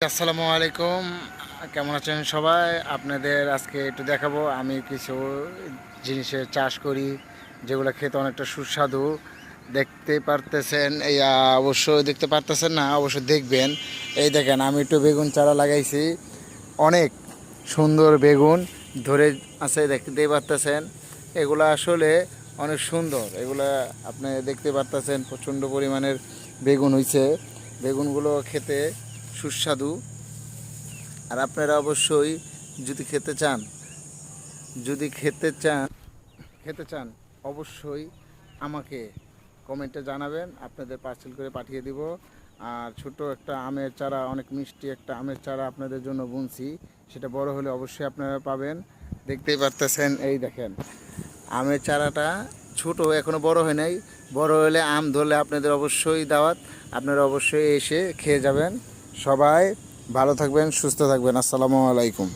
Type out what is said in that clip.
আসসালামু আলাইকুম, কেমন আছেন সবাই? আপনাদের আজকে একটু দেখাবো আমি কিছু জিনিসের চাষ করি যেগুলো খেতে অনেকটা সুস্বাদু। দেখতে পারতেছেন এই অবশ্যই দেখতে পারতেছেন না, অবশ্যই দেখবেন। এই দেখেন আমি একটু বেগুন চারা লাগাইছি, অনেক সুন্দর বেগুন ধরে আছে, দেখতেই পারতেছেন। এগুলো আসলে অনেক সুন্দর, এগুলা আপনি দেখতে পারতেছেন প্রচণ্ড পরিমাণের বেগুন হইছে। বেগুনগুলো খেতে সুস্বাদু। আর আপনারা অবশ্যই যদি খেতে চান অবশ্যই আমাকে কমেন্টে জানাবেন, আপনাদের পার্সেল করে পাঠিয়ে দিব। আর ছোট একটা আমের চারা, অনেক মিষ্টি একটা আমের চারা আপনাদের জন্য বুনছি, সেটা বড় হলে অবশ্যই আপনারা পাবেন। দেখতেই পারতেছেন, এই দেখেন আমের চারাটা ছোট, এখনো বড় হয় নাই। বড় হলে আম ধরলে আপনাদের অবশ্যই দাওয়াত, আপনারা অবশ্যই এসে খেয়ে যাবেন। সবাই ভালো থাকবেন, সুস্থ থাকবেন। আসসালামু আলাইকুম।